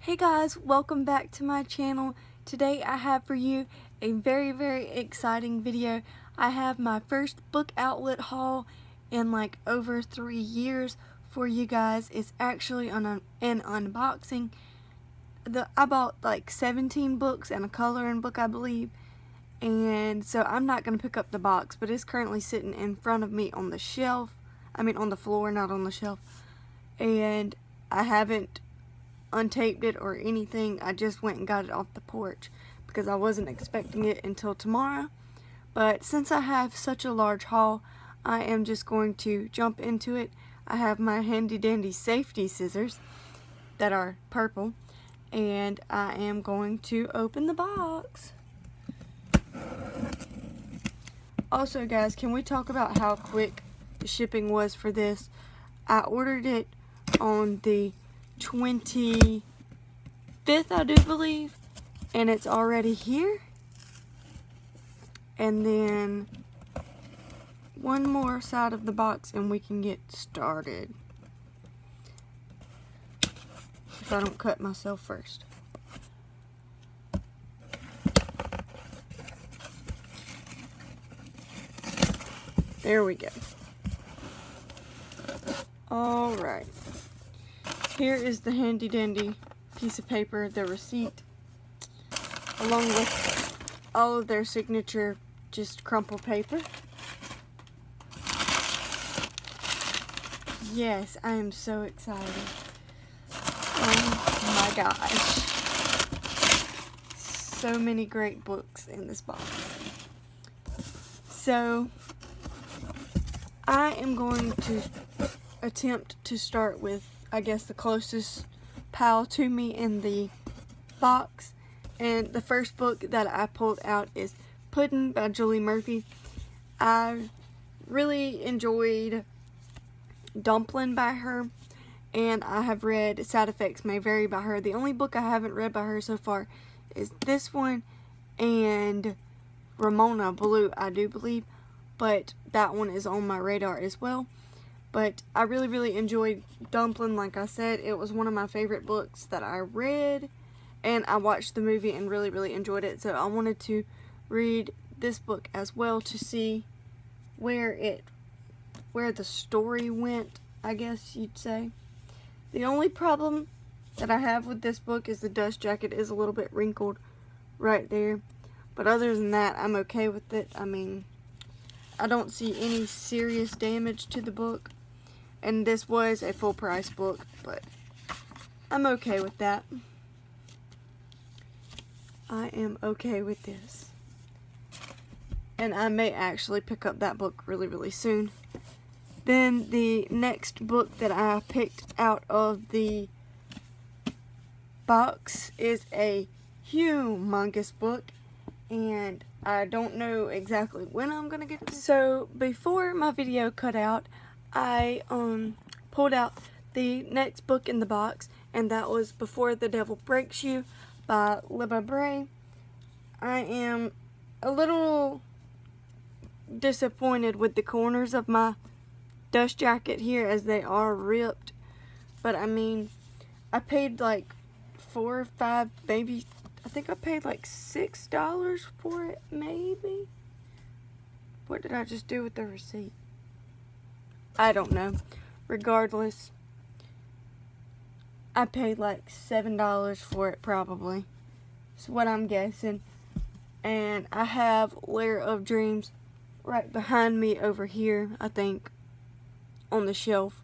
Hey guys, welcome back to my channel. Today I have for you a very exciting video. I have my first book outlet haul in like over 3 years for you guys. It's actually an unboxing. I bought like 17 books and a coloring book, I believe. And so I'm not going to pick up the box, but it's currently sitting in front of me on the shelf. I mean on the floor, not on the shelf. And I haven't untaped it or anything. I just went and got it off the porch because I wasn't expecting it until tomorrow. But since I have such a large haul, I am just going to jump into it. I have my handy dandy safety scissors that are purple, and I am going to open the box. Also guys, can we talk about how quick the shipping was for this? I ordered it on the 25th, I do believe, and it's already here. And then one more side of the box and we can get started, if I don't cut myself first. There we go. Alright. Here is the handy dandy piece of paper, the receipt, along with all of their signature, just crumpled paper. Yes, I am so excited. Oh my gosh. So many great books in this box. So, I am going to attempt to start with, I guess, the closest pile to me in the box. And the first book that I pulled out is Puddin' by Julie Murphy. I really enjoyed Dumpling by her, and I have read Side Effects May Vary by her. The only book I haven't read by her so far is this one and Ramona Blue, I do believe, but that one is on my radar as well. But I really enjoyed Dumpling. Like I said, it was one of my favorite books that I read, and I watched the movie and really enjoyed it. So I wanted to read this book as well to see where the story went, I guess you'd say. The only problem that I have with this book is the dust jacket is a little bit wrinkled right there. But other than that, I'm okay with it. I mean, I don't see any serious damage to the book. And this was a full price book, but I'm okay with that. I am okay with this. And I may actually pick up that book really soon. Then the next book that I picked out of the box is a humongous book. And I don't know exactly when I'm going to get it. So before my video cut out, I pulled out the next book in the box, and that was Before the Devil Breaks You by Libba Bray. I am a little disappointed with the corners of my dust jacket here, as they are ripped. But I mean, I paid like $4 or $5, maybe, I think I paid like $6 for it, maybe. What did I just do with the receipt? I don't know. Regardless, I paid like $7 for it probably. That's what I'm guessing. And I have Lair of Dreams right behind me over here, I think, on the shelf.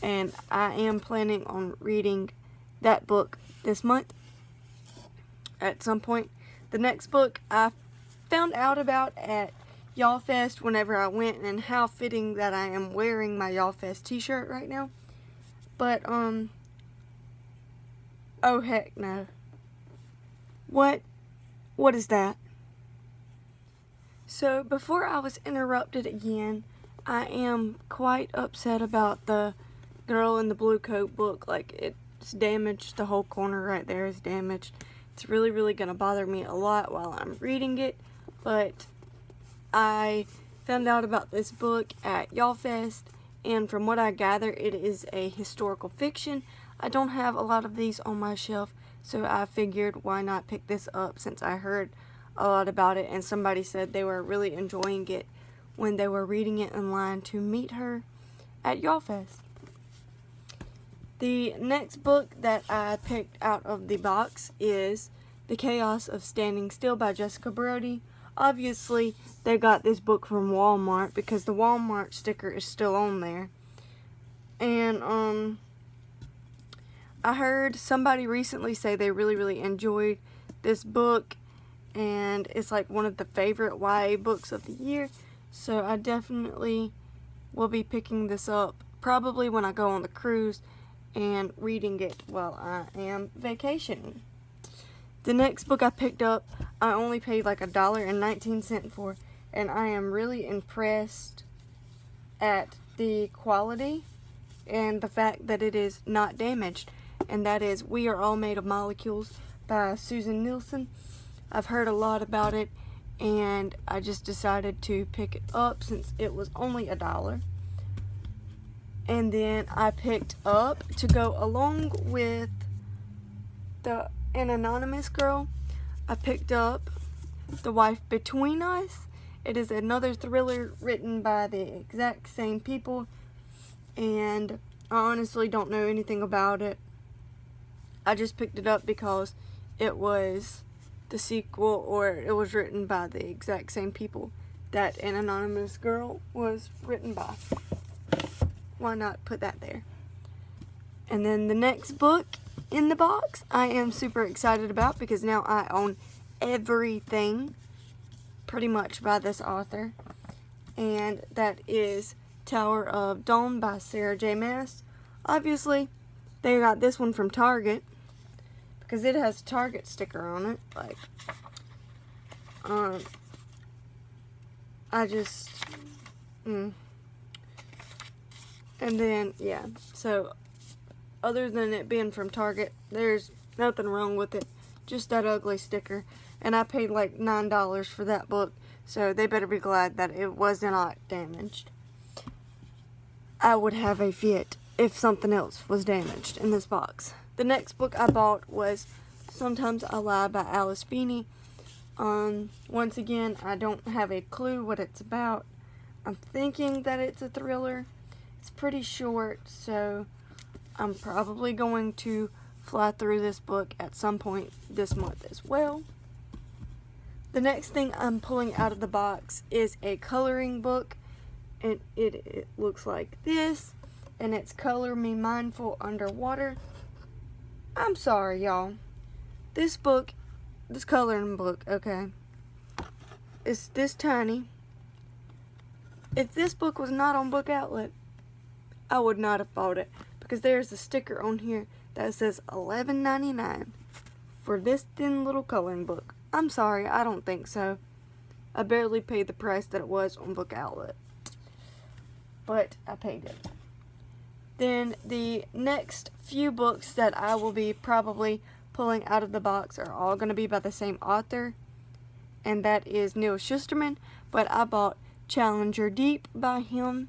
And I am planning on reading that book this month at some point. The next book I found out about at Y'all Fest whenever I went, and how fitting that I am wearing my Y'all Fest t-shirt right now. But oh heck no. What is that? So before I was interrupted again, I am quite upset about the Girl in the Blue Coat book. Like, it's damaged. The whole corner right there is damaged. It's really gonna bother me a lot while I'm reading it, but I found out about this book at Y'all Fest, and from what I gather, it is a historical fiction. I don't have a lot of these on my shelf, so I figured why not pick this up since I heard a lot about it and somebody said they were really enjoying it when they were reading it in line to meet her at YALLFest. The next book that I picked out of the box is The Chaos of Standing Still by Jessica Brody. Obviously, they got this book from Walmart because the Walmart sticker is still on there. And, I heard somebody recently say they really enjoyed this book, and it's like one of the favorite YA books of the year, so I definitely will be picking this up probably when I go on the cruise and reading it while I am vacationing. The next book I picked up, I only paid like $1.19 for, and I am really impressed at the quality and the fact that it is not damaged, and that is We Are All Made of Molecules by Susan Nielsen. I've heard a lot about it, and I just decided to pick it up since it was only $1. And then I picked up, to go along with An Anonymous Girl, I picked up The Wife Between Us. It is another thriller written by the exact same people, and I honestly don't know anything about it. I just picked it up because it was the sequel, or it was written by the exact same people that An Anonymous Girl was written by. Why not put that there? And then the next book in the box I am super excited about because now I own everything pretty much by this author, and that is Tower of Dawn by Sarah J. Maas. Obviously, they got this one from Target because it has a Target sticker on it. Like, and then, yeah, so other than it being from Target, there's nothing wrong with it, just that ugly sticker, and I paid like $9 for that book, so they better be glad that it was not damaged. I would have a fit if something else was damaged in this box. The next book I bought was Sometimes I Lie by Alice Feeney. Once again, I don't have a clue what it's about. I'm thinking that it's a thriller. It's pretty short, so I'm probably going to fly through this book at some point this month as well. The next thing I'm pulling out of the box is a coloring book, and it looks like this, and it's Color Me Mindful Underwater. I'm sorry, y'all. This coloring book, okay, is this tiny. If this book was not on BookOutlet, I would not have bought it, because there's a sticker on here that says $11.99 for this thin little coloring book. I'm sorry, I don't think so. I barely paid the price that it was on BookOutlet, but I paid it. Then the next few books that I will be probably pulling out of the box are all going to be by the same author, and that is Neil Shusterman, but I bought Challenger Deep by him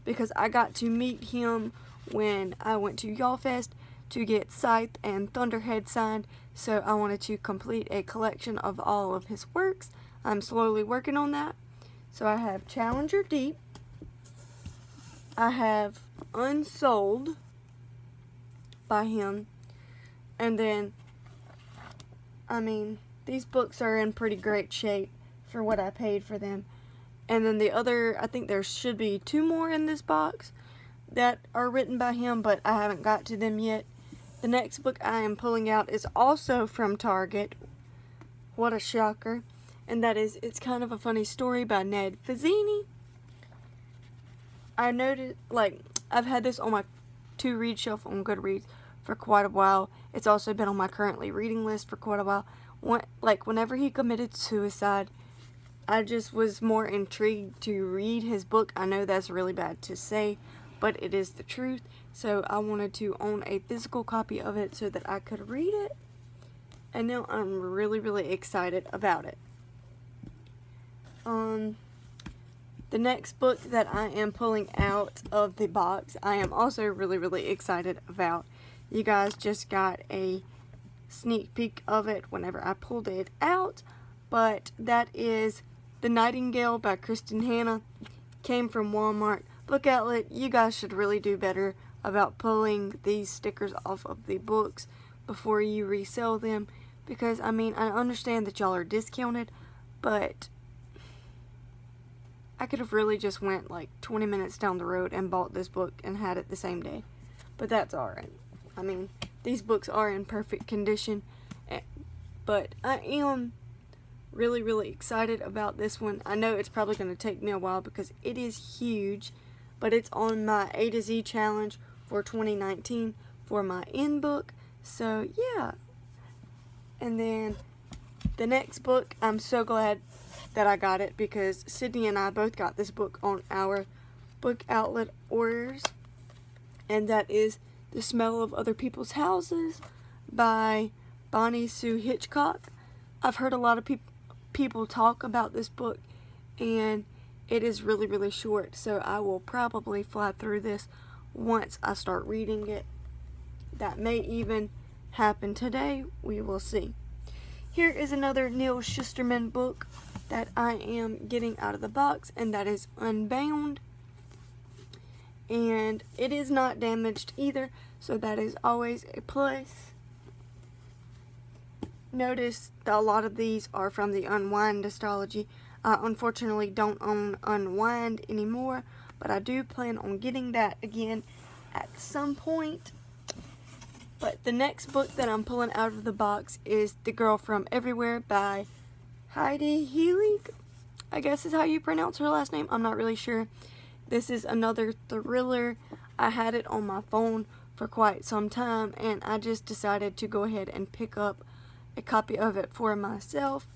because I got to meet him when I went to YALLFest to get Scythe and Thunderhead signed, so I wanted to complete a collection of all of his works. I'm slowly working on that. So I have Challenger Deep, I have Unsold by him, and then, I mean, these books are in pretty great shape for what I paid for them. And then the other, I think there should be 2 more in this box that are written by him, but I haven't got to them yet. The next book I am pulling out is also from Target. What a shocker. And that is It's Kind of a Funny Story by Ned Fazzini. I noticed, like, I've had this on my to-read shelf on Goodreads for quite a while. It's also been on my currently reading list for quite a while. Whenever he committed suicide, I just was more intrigued to read his book. I know that's really bad to say, but it is the truth. So I wanted to own a physical copy of it so that I could read it. And now I'm really excited about it. The next book that I am pulling out of the box, I am also really excited about. You guys just got a sneak peek of it whenever I pulled it out, but that is The Nightingale by Kristen Hanna. Came from Walmart. Book Outlet, you guys should really do better about pulling these stickers off of the books before you resell them, because I mean, I understand that y'all are discounted, but I could have really just went like 20 minutes down the road and bought this book and had it the same day, but that's alright. I mean, these books are in perfect condition, but I am really excited about this one. I know it's probably going to take me a while because it is huge, but it's on my A to Z challenge for 2019 for my end book, so yeah. And then the next book, I'm so glad that I got it because Sydney and I both got this book on our Book Outlet orders, and that is The Smell of Other People's Houses by Bonnie Sue Hitchcock. I've heard a lot of people talk about this book, and it is really short, so I will probably fly through this once I start reading it. That may even happen today. We will see. Here is another Neil Shusterman book that I am getting out of the box, and that is Unbound. And it is not damaged either, so that is always a plus. Notice that a lot of these are from the Unwind Dystology. I unfortunately don't own Unwind anymore, but I do plan on getting that again at some point. But the next book that I'm pulling out of the box is The Girl from Everywhere by Heidi Heelig. I guess is how you pronounce her last name. I'm not really sure. This is another thriller. I had it on my phone for quite some time, and I just decided to go ahead and pick up a copy of it for myself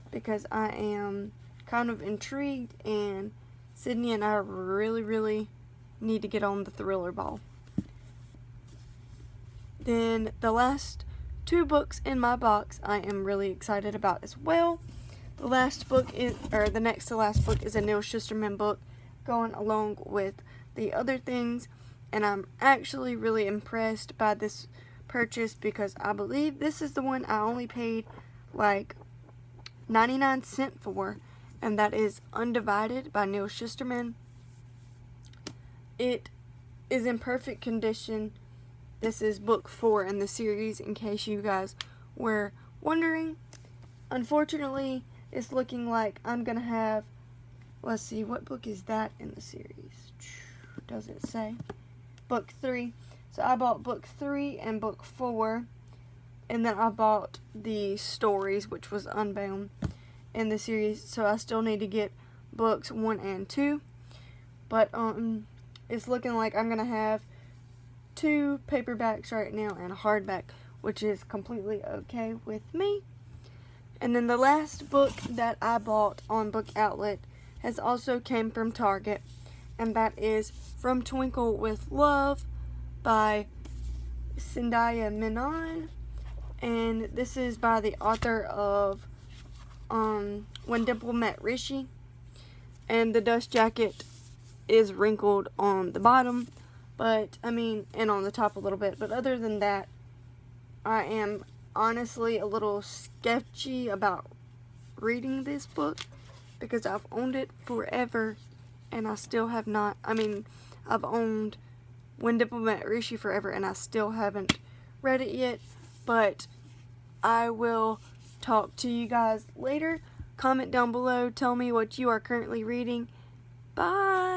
because I am kind of intrigued, and Sydney and I really need to get on the thriller ball. Then the last two books in my box I am really excited about as well. The next to last book is a Neil Shusterman book going along with the other things, and I'm actually really impressed by this purchase because I believe this is the one I only paid like 99 cents for, and that is Undivided by Neil Shusterman. It is in perfect condition. This is book 4 in the series, in case you guys were wondering. Unfortunately, it's looking like I'm gonna have, let's see, what book is that in the series? Does it say? Book 3. So I bought book 3 and book 4, and then I bought the stories, which was Unbound, in the series. So I still need to get books 1 and 2. But it's looking like I'm gonna have 2 paperbacks right now and a hardback, which is completely okay with me. And then the last book that I bought on Book Outlet has also came from Target, and that is From Twinkle with Love by Zendaya Menon, and this is by the author of When Dimple Met Rishi, and the dust jacket is wrinkled on the bottom, but I mean, and on the top a little bit, but other than that, I am honestly a little sketchy about reading this book because I've owned it forever and I still have not, I've owned When Dimple Met Rishi forever and I still haven't read it yet, but I will talk to you guys later. Comment down below, tell me what you are currently reading. Bye!